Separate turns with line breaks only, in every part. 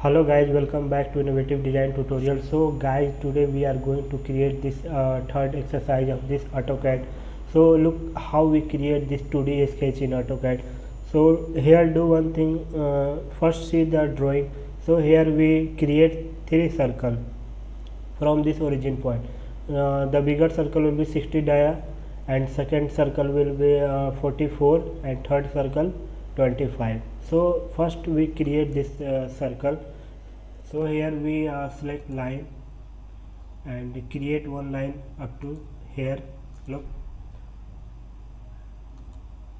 Hello guys, welcome back to innovative design tutorial. So guys, today we are going to create this third exercise of this AutoCAD. So look how we create this 2D sketch in AutoCAD. So here do one thing, first see the drawing. So here we create three circles from this origin point. The bigger circle will be 60 dia, and second circle will be 44, and third circle 25. So first we create this circle. So here we select line and create one line up to here. Look,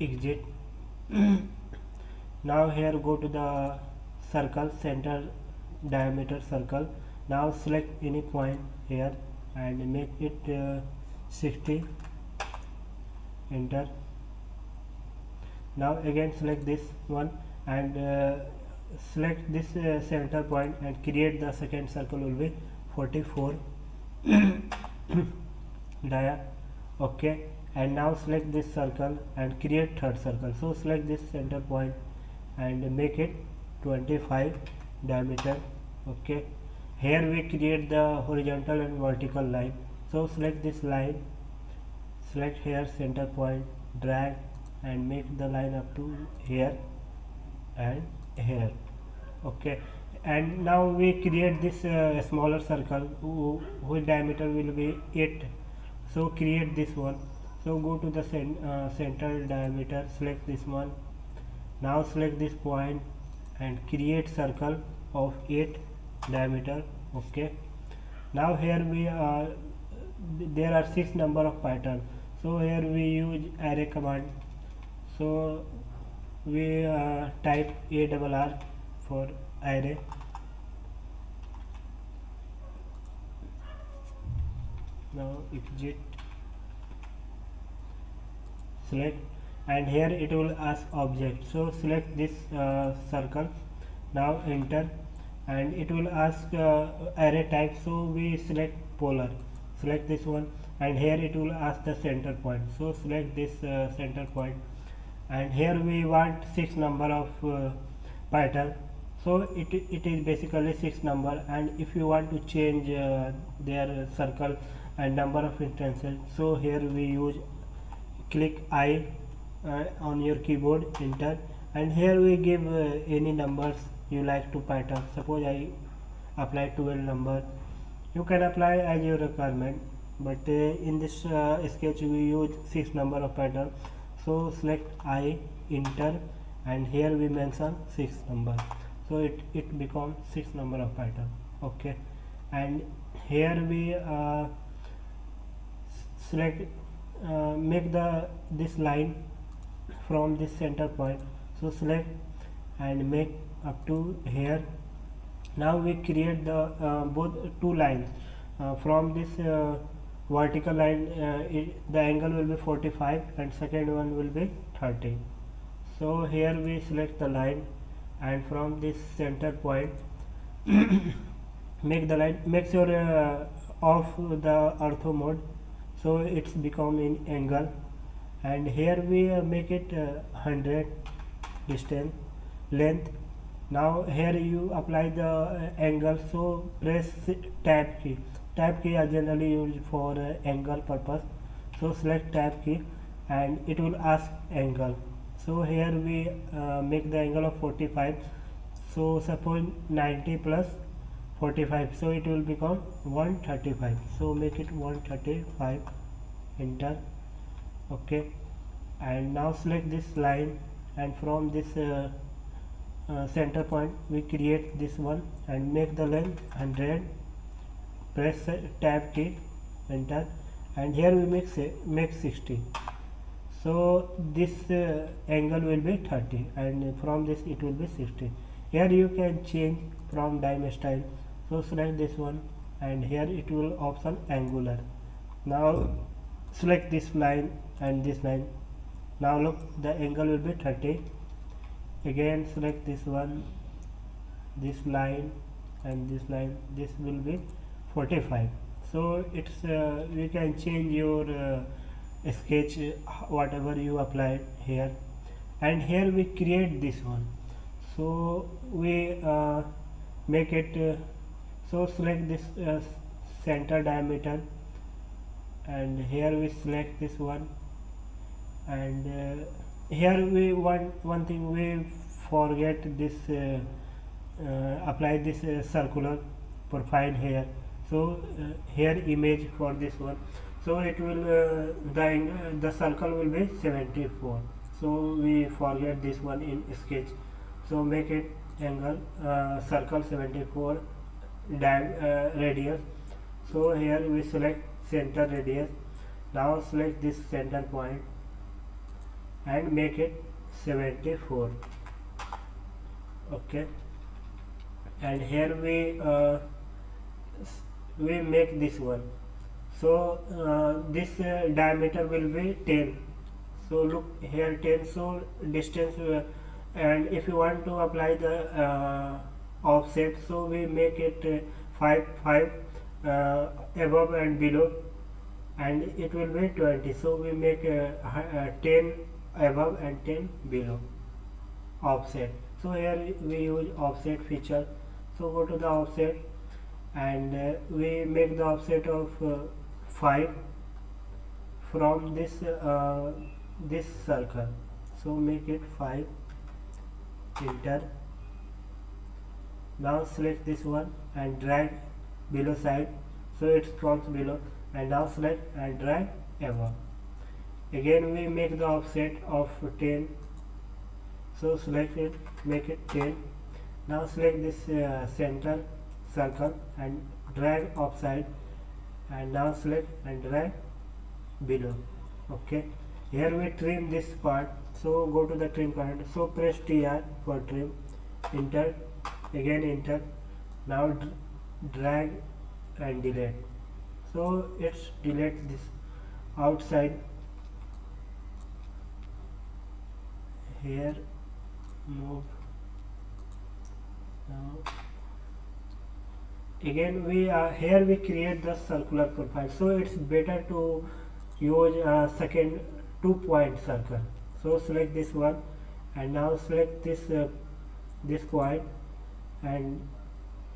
exit. Now here go to the circle, center diameter circle. Now select any point here and make it 60. Enter. Now again select this one and select this center point and create the second circle will be 44 dia. Okay, and now select this circle and create third circle. So select this center point and make it 25 diameter. Okay, here we create the horizontal and vertical line. So select this line, select here center point, drag and make the line up to here and here. Okay, and now we create this smaller circle whose diameter will be 8. So create this one. So go to the center diameter, select this one. Now select this point and create circle of 8 diameter. Okay, now here we there are 6 number of pattern. So here we use array command. So we type ARR for array. Now exit, select, and here it will ask object. So select this circle. Now enter, and it will ask array type. So we select polar, select this one, and here it will ask the center point. So select this center point, and here we want 6 number of pattern. So it is basically 6 number, and if you want to change their circle and number of instances, so here we use click I on your keyboard, enter, and here we give any numbers you like to pattern. Suppose I apply 12 number. You can apply as your requirement, but in this sketch we use 6 number of pattern. So select I, enter, and here we mention 6 number. So it becomes 6 number of pattern. Okay, and here we select make this line from this center point. So select and make up to here. Now we create the both two lines from this vertical line. The angle will be 45 and second one will be 30. So here we select the line, and from this center point make the line. Make sure off the ortho mode, so it's become in angle, and here we make it 100 distance length. Now here you apply the angle. So press tab key. Tab key are generally used for angle purpose. So select tab key and it will ask angle. So here we make the angle of 45. So suppose 90 plus 45, so it will become 135. So make it 135, enter. Okay, and now select this line, and from this center point we create this one and make the length 100. Press tab key, enter, and here we make 60. So this angle will be 30, and from this it will be 60. Here you can change from dime style. So select this one, and here it will option angular. Now select this line and this line. Now look, the angle will be 30. Again select this one, this line and this line. This will be 45. So it's you can change your sketch whatever you applied here, and here we create this one. So we make it so select this center diameter, and here we select this one, and here we want one thing, we forget this apply this circular profile here. So here image for this one, so it will the circle will be 74. So we forget this one in sketch, so make it angle circle 74 radius. So here we select center radius. Now select this center point and make it 74. Okay, and here we make this one. So this diameter will be 10. So look here 10. So distance and if you want to apply the offset, so we make it 5 above and below, and it will be 20. So we make 10 above and 10 below offset. So here we use offset feature. So go to the offset, and we make the offset of 5 from this circle. So make it 5, enter. Now select this one and drag below side, so it comes below, and now select and drag above. Again we make the offset of 10, so select it, make it 10. Now select this center circle and drag upside, and now select and drag below. Okay, here we trim this part, so go to the trim command, so press TR for trim, enter, again enter. Now drag and delete, so it's delete this outside. Here move. Now again we here we create the circular profile, so it's better to use a second 2-point circle. So select this one, and now select this point and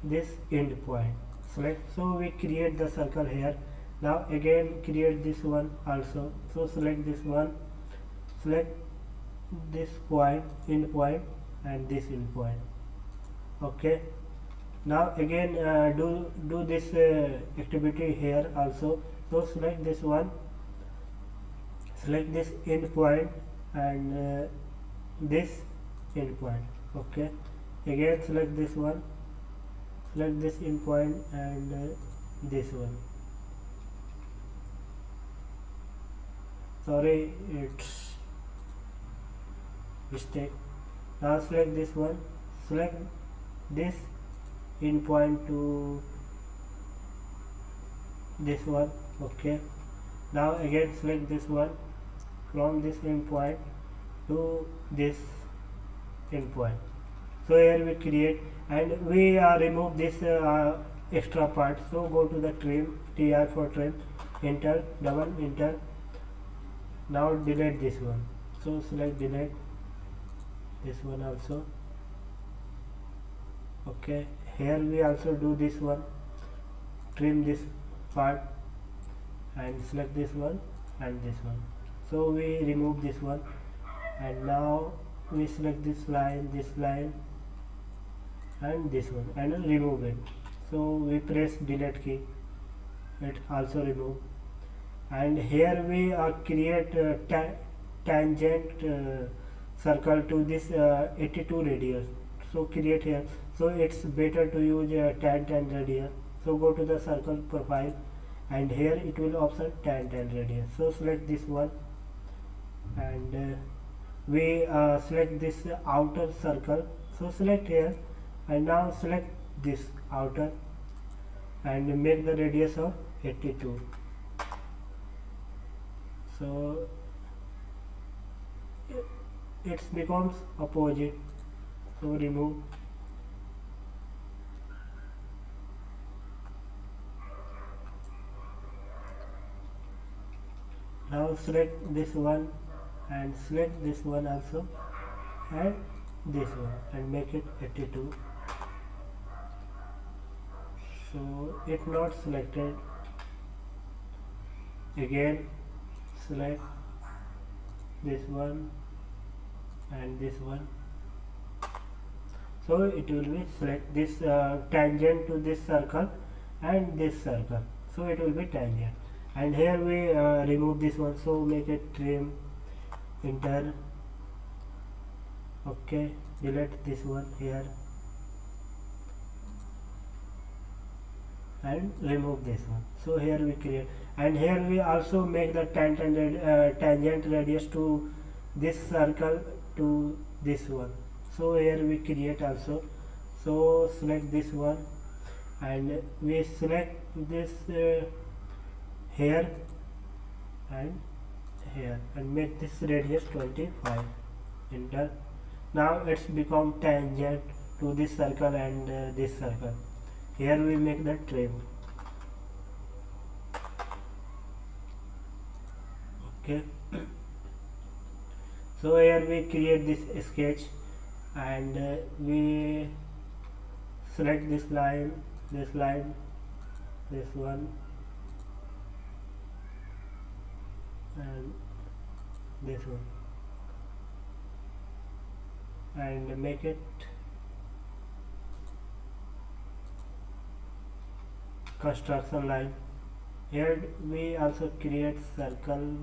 this end point, select. So we create the circle here. Now again create this one also, so select this one, select this point, end point, and this end point. Okay, now again do this activity here also. So select this one, select this end point, and this end point. Okay, again select this one, select this end point, and this one. Sorry, it's mistake. Now select this one, select this end point to this one. Okay, now again select this one, from this end point to this end point. So here we create, and we remove this extra part. So go to the trim, TR for trim, enter, double enter. Now delete this one, so select delete this one also. Okay, here we also do this one, trim this part, and select this one and this one. So we remove this one, and now we select this line, and this one, and remove it. So we press delete key, it also remove. And here we create tangent circle to this 82 radius. So create here, so it's better to use tan radius. So go to the circle profile, and here it will option tan radius. So select this one, and we select this outer circle. So select here, and now select this outer, and make the radius of 82. So it becomes opposite. So remove. Now select this one, and select this one also, and this one, and make it 82. So if not selected, again select this one and this one, so it will be select this tangent to this circle and this circle, so it will be tangent. And here we remove this one, so make it trim, enter, okay, delete this one here and remove this one. So here we create, and here we also make the tangent radius to this circle to this one, so here we create also. So select this one and we select this here and here and make this radius 25, enter. Now it's become tangent to this circle and this circle. Here we make the trim, okay. So here we create this sketch and we select this line, this one and this one, and make it construction line. Here we also create circle,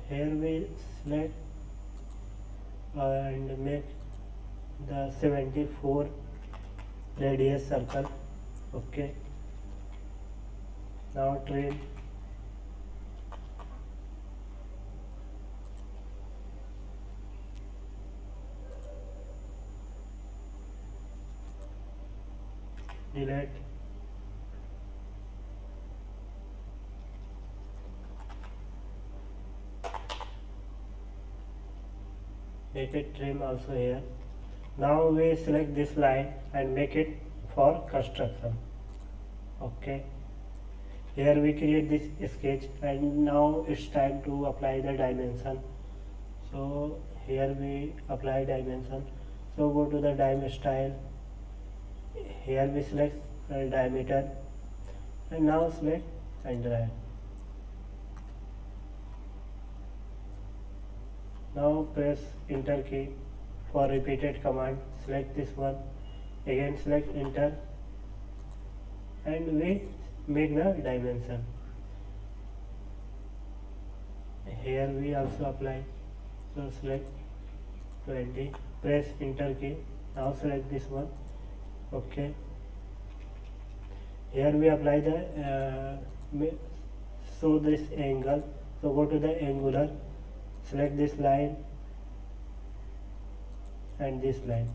here we select and make the 74 radius circle, okay. Now trim, delete, make it trim also here. Now we select this line and make it for construction, okay. Here we create this sketch and now it's time to apply the dimension. So here we apply dimension, so go to the dim style, here we select diameter and now select and drag. Now press enter key for repeated command, select this one, again select enter and we make the dimension. Here we also apply, so select 20, press enter key, now select this one, okay. Here we apply the so this angle, so go to the angular, select this line and this line,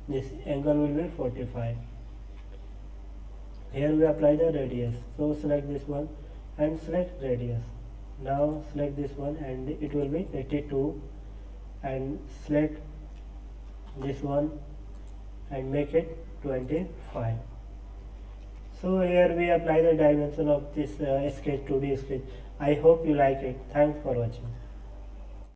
this angle will be 45. Here we apply the radius, so select this one and select radius. Now select this one and it will be 82 and select this one and make it 25. So here we apply the dimension of this sketch, 2D sketch. I hope you like it. Thanks for watching.